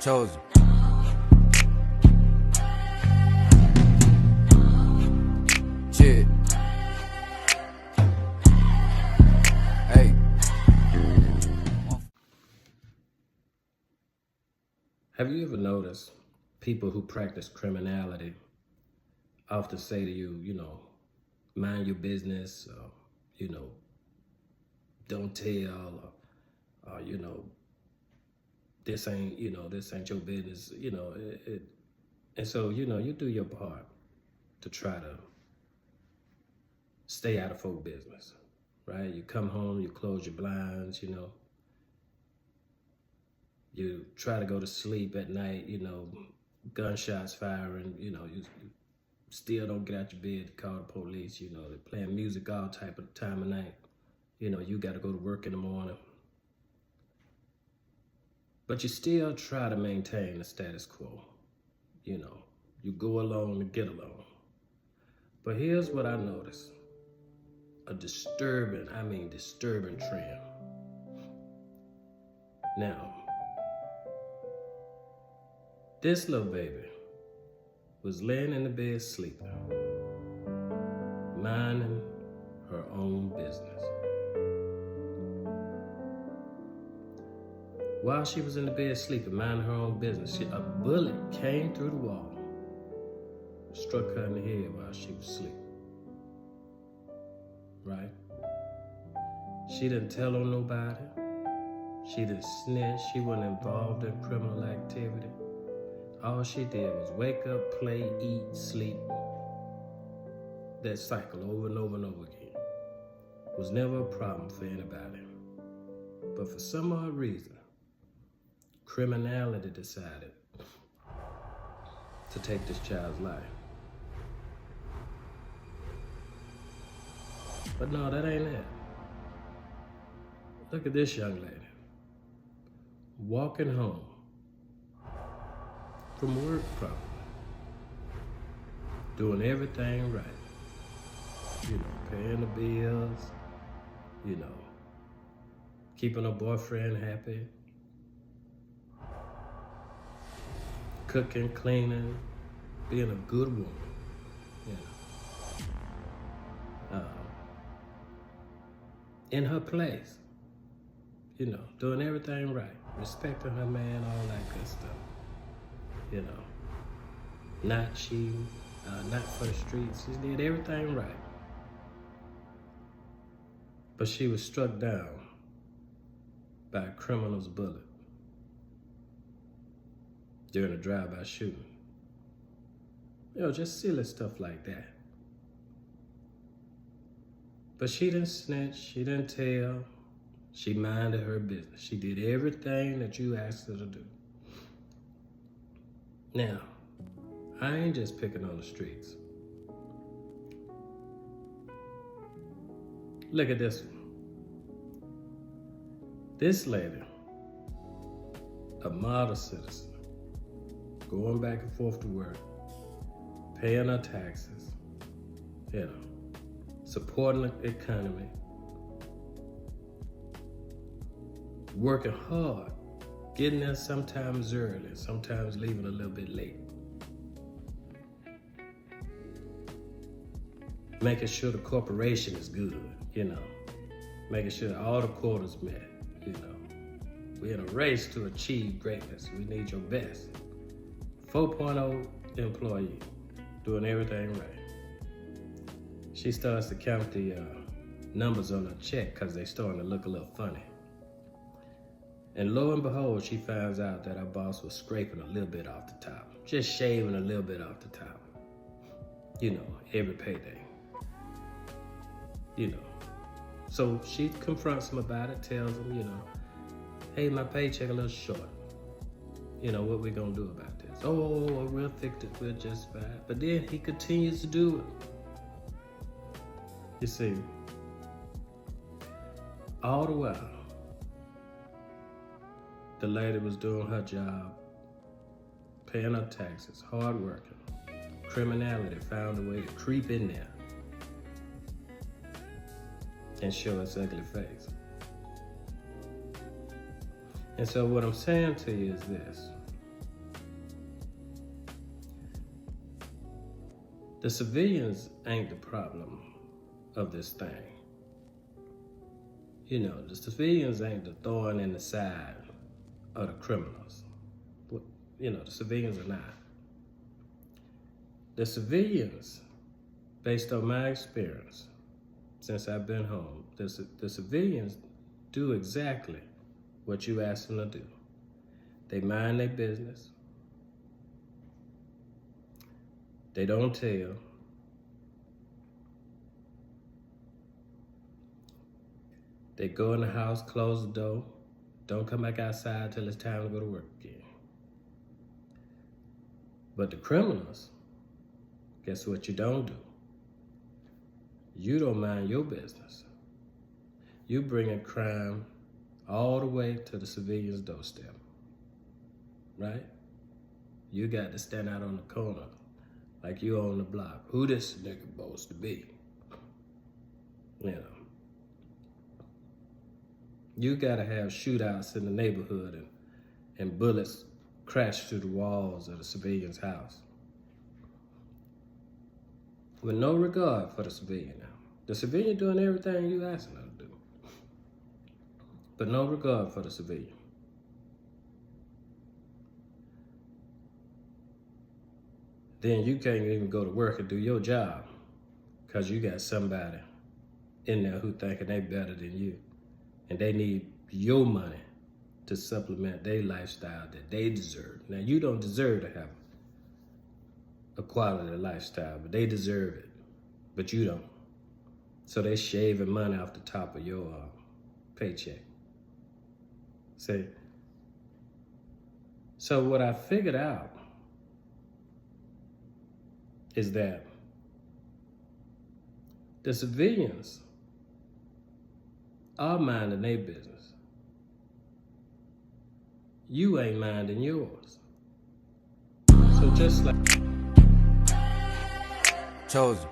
Chosen. Shit. Hey. Have you ever noticed people who practice criminality often say to you, mind your business, don't tell, or this ain't your business, and so, you do your part to try to stay out of folk business, right? You come home, you close your blinds, you try to go to sleep at night, gunshots firing, you still don't get out your bed to call the police, they're playing music all type of time of night. You got to go to work in the morning. But you still try to maintain the status quo. You go along to get along. But here's what I noticed. A disturbing trend. Now, this little baby was laying in the bed sleeping, minding her own business. While she was in the bed sleeping, minding her own business, a bullet came through the wall, struck her in the head while she was asleep. Right? She didn't tell on nobody. She didn't snitch. She wasn't involved in criminal activity. All she did was wake up, play, eat, sleep. That cycle over and over and over again. Was never a problem for anybody. But for some odd reason, criminality decided to take this child's life. But no, that ain't it. Look at this young lady. Walking home from work probably. Doing everything right. Paying the bills, keeping her boyfriend happy. Cooking, cleaning, being a good woman, in her place, doing everything right, respecting her man, all that good stuff, not cheating, not for the streets. She did everything right. But she was struck down by a criminal's bullet during a drive-by shooting. Just silly stuff like that. But she didn't snitch, she didn't tell, she minded her business. She did everything that you asked her to do. Now, I ain't just picking on the streets. Look at this one. This lady, a model citizen, going back and forth to work, paying her taxes, supporting the economy, working hard, getting there sometimes early, sometimes leaving a little bit late. Making sure the corporation is good, making sure all the quotas met, We're in a race to achieve greatness. We need your best. 4.0 employee, doing everything right. She starts to count the numbers on her check because they're starting to look a little funny. And lo and behold, she finds out that her boss was scraping a little bit off the top, just shaving a little bit off the top, every payday. So she confronts him about it, tells him, hey, my paycheck a little short. What we gonna do about this? Oh, we'll fix it, we'll just fine. But then he continues to do it. You see, all the while, the lady was doing her job, paying her taxes, hard working. Criminality found a way to creep in there and show its ugly face. And so what I'm saying to you is this. The civilians ain't the problem of this thing. You know, the civilians ain't the thorn in the side of the criminals. You know, the civilians are not. The civilians, based on my experience since I've been home, the civilians do exactly what you ask them to do. They mind their business. They don't tell. They go in the house, close the door, don't come back outside till it's time to go to work again. But the criminals, guess what you don't do? You don't mind your business. You bringing crime all the way to the civilian's doorstep, right? You got to stand out on the corner like you on the block. Who this nigga supposed to be? You know. You gotta have shootouts in the neighborhood and bullets crash through the walls of the civilian's house. With no regard for the civilian now. The civilian doing everything you asking her to do. But no regard for the civilian. Then you can't even go to work and do your job because you got somebody in there who thinking they better than you. And they need your money to supplement their lifestyle that they deserve. Now, you don't deserve to have a quality lifestyle, but they deserve it. But you don't. So they shaving money off the top of your paycheck. See? So what I figured out is that the civilians are minding their business. You ain't minding yours. So just like Chosen.